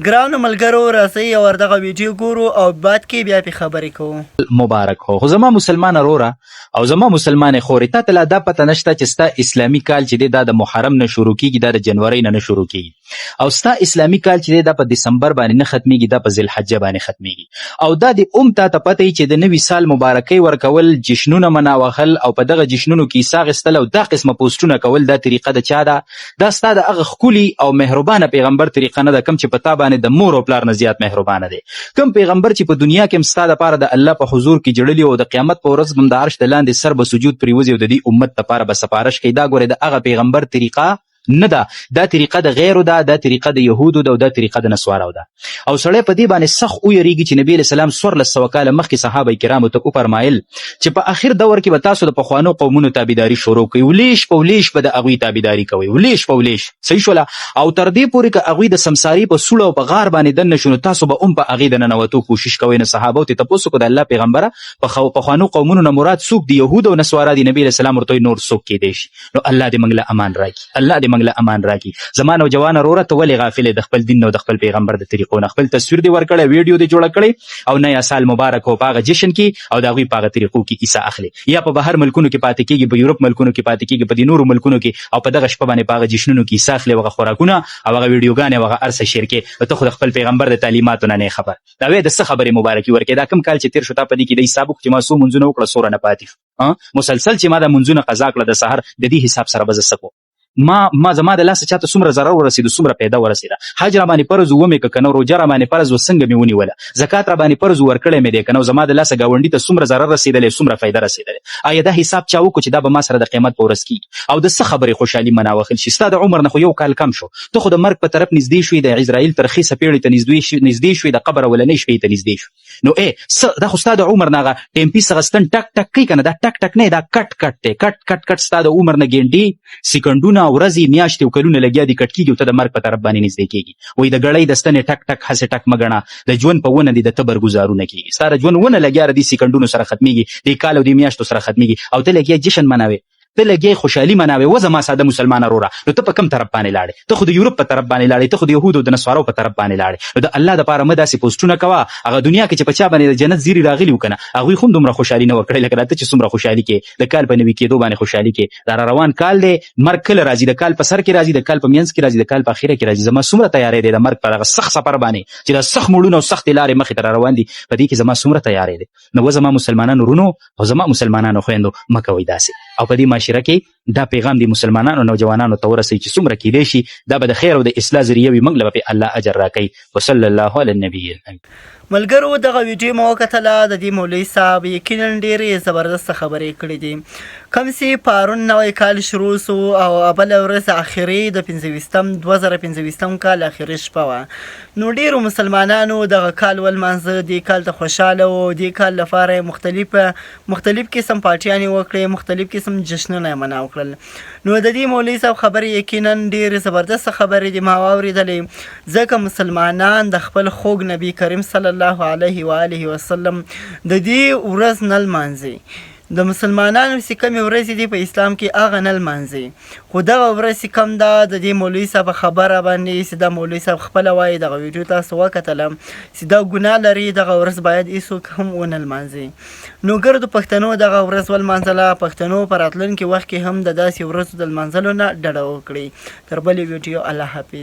ګرانو ملګرو راځئ یو دغه ویډیو ګورو او بعد کې بیا پې خبرې کوو. مبارک هو. خو زما مسلمان وروره او زما مسلمان خورې تا ته لا دا پته نشته چې ستا اسلامي کال چې دی دا د محرم نه شروع کیږي، دا د جنورۍ نه شروع کیږي، او ستا اسلامي کال چې دی دا په دسمبر باندې نه ختمیږي، دا په ذوالحجه باندې ختمیږي. او دا د تا ته پته چې د نوي سال مبارکۍ ورکول، جشنونه مناوخل او په دغه جشنونو کې حصه اخیستل او دا قسمه پوسټونه کول، دا طریقه د چا ده؟ دا ستا د هغه ښکلي او مهربانه پیغمبر طریقه نه ده، کوم چې په تا باندې د مور او پلار نه زیات مهربانه دی. کوم پیغمبر چې په دنیا کې هم ستا دپاره د الله په حضور کې جړلي او د قیامت په ورځ هم د عرش د لاندې سر به سجود پرېوځي او د دې امت دپاره به سپارش کوي. دا ګورې د هغه پیغمبر طریقه نه ده، دا طریقه د غیرو ده، دا طریقه د یهودو ده او دا طریقه د نسوارو ده. او سړی په دې باندې سخت ویریږي چې نبی علیه السلام 1400 کاله مخکې صحابه کرامو ته وفرمایل چې په آخر دور کې به تاسو د پخوانو قومونو تابعداري شروع کوئ، ولیش په ولیش به د هغوی تابعداري کوئ، ولیش په ولیش. صحیح شوله؟ او تر دې پورې که هغوی د سمساري په سوړه او په غار باندې دننه شو، نو تاسو به هم په هغې د ننوتو کوشش کوئ. نو صحابو ته تپوس وکړو د الله پیغمبره پخوانو قومونو نه مراد څوک دي؟ یهود او نسوارا دي. نبی علیه السلام ورته نور څوک کیدی شي؟ نو الله دې موږ له امان راکړي، الله دې موږ له امان راکړي. زما نوجوان وروره ته ولې غافل د خپل دین او د خپل پیغمبر د طریقو نه؟ خپل تصویر دې ورکړی، ویډیو دې جوړه کړې او نیا سال مبارک او په هغه جشن کې او د هغوی په هغه طریقو کې حصه اخلي، یا په بهر ملکونو کې پاتې کېږي، په یورپ ملکونو کې پاتې کېږي، په دې نورو ملکونو کې، او په دغه شپه باندې په هغه جشنونو کې حصه اخلي، هغه خوراکونه او هغه ویډیوګانې او هغه هر څه شیر کې. ته خو د خپل پیغمبر د تعلیماتو نه نه خبر، دا وایې د څه خبرې مبارکي ورکړې؟ دا کوم کال چې تېر شو تا په دې کې د حساب وکړو چې ما څو منځونه وکړه څوره نه پاتې شو، مسلسل چې ما دا منځونه قضا کړه د سحر، د دې حساب سره به زه څه کوم؟ ما زما د لاسه چاته څومره ضرر ورسېده، څومره پیدا ورسېده، حج را باندې فرض ومې که که نه، روژه را باندې فرض و څنګه مې ونیوله، زکات را باندې فرض ورکړی مې دی که نه، زما د لاسه ګاونډي ته څومره ضرر رسېدلی، څومره فایده رسېدلی. آیا دا حساب چا وکړو چې دا به ما سره د قیامت په ورځ کېږي؟ او د څه خبرې خوشحالي مناوخل شي؟ ستا د عمر نه خو یو کال کم شو، ته خو د مرګ په طرف نږدې شوې، د عزراییل ترخیصه پیړۍ ته نږدې شوې، د قبر اولنۍ شپې ته نږدې شو. نو دا خو ستا د عمر نه هغه ټیمپي څغستن ټک ټک کوي که نه، دا ټک ټک نه، دا کټ کټ دی، کټ کټ کټ ستا د عمر نه ګینډې، سیکنډونه، ورځې، میاشتې او کلونه لګیا دي کټ کېږي او ته د مرګ په طرف باندې نږدې کېږي. وایي د ګړۍ د ستنې ټک ټک هسې ټک مه ګڼه، د ژوند په ونه دي د تبر ګزارونه کېږي. ستا د ژوند ونه لګیا د دې سیکنډونو سره ختمېږي، د کال او د میاشتو سره ختمېږي، او ته لګیا جشن مناوې، ته لګیا خوشحالي مناوې. و زما ساده مسلمان وروره، نو ته په کوم طرف باندې لاړې؟ ته خو د یورپ په طرف باندې لاړې، ته خو د یهودو د نسوارو په طرف باندې لاړې. نو د الله دپاره مه داسې پوسټونه کوه. هغه دنیا کې چې په چا باندې د جنت زیري راغلي وو که نه، هغوی خو هم دومره خوشحالي نه ورکړې لکه دا ته چې څومره خوشحالي کې د کال په نوي کېدو باندې خوشحالي کې. دا را روان کال دی، مرګ کله راځي؟ د کال په سر کې راځي، د کال په منځ کې راځي، د کال په اخره کې راځي. زما څومره تیاری دی د مرګ په دغه سخت سفر باندې چې دا سخت موړونه او سختې لارې مخې ته را روان دي، په دې کې زما څومره تیاری دی. نو و زما مسلمانانو ورونو او زما مسلمانانو خویندو، مه کوئ داسې. او په دې معاشره کې دا پیغام دی مسلمانانو نوجوانانو ته ورسوي چې څومره کیدی شي دا به د خیر او د اصلاح ذریعه وي، موږ له به الله اجر راکوي. وصلی الله علی النبی الامین. ملګرو دغه ویډیو مو وکتله، د دې مولوي صاحب یقینا ډېرې زبردسته خبرې کړې دي. کوم چې پرون نوی کال شروع سو او بله ورځ اخري د 2025 کال اخري شپه وه، نو ډېرو مسلمانانو دغه کال ولمانځه، دې کال ته خوشحاله و، دې کال لپاره مختلف قسم پارټیانې وکړې، مختلف قسم جشنونه یې مناو کړل. نو د دې مولوي صاحب خبرې یقینا ډېرې زبردسته خبرې دي ما واورېدلې، ځکه مسلمانان د خپل خوږ نبي کریم صلی الله علیه و آله وسلم د دې ورځ نه لمانځي. د مسلمانانو چې کمې ورځې دي په اسلام کې هغه نه لمانځي، خو دغه ورځ چې کم ده د دې مولوي صاحب خبره باندې چې دا مولوي صاحب خپله وایي، دغه ویډیو تاسو وکتله چې دا ګناه لري، دغه ورځ باید هېڅوک هم ونه لمانځي. نو ګردو پښتنو دغه ورځ ولمانځله، پښتنو په راتلونکي وخت کې هم د داسې ورځو د لمانځلو نه ډډه وکړي. تر بلې ویډیو الله حافظ.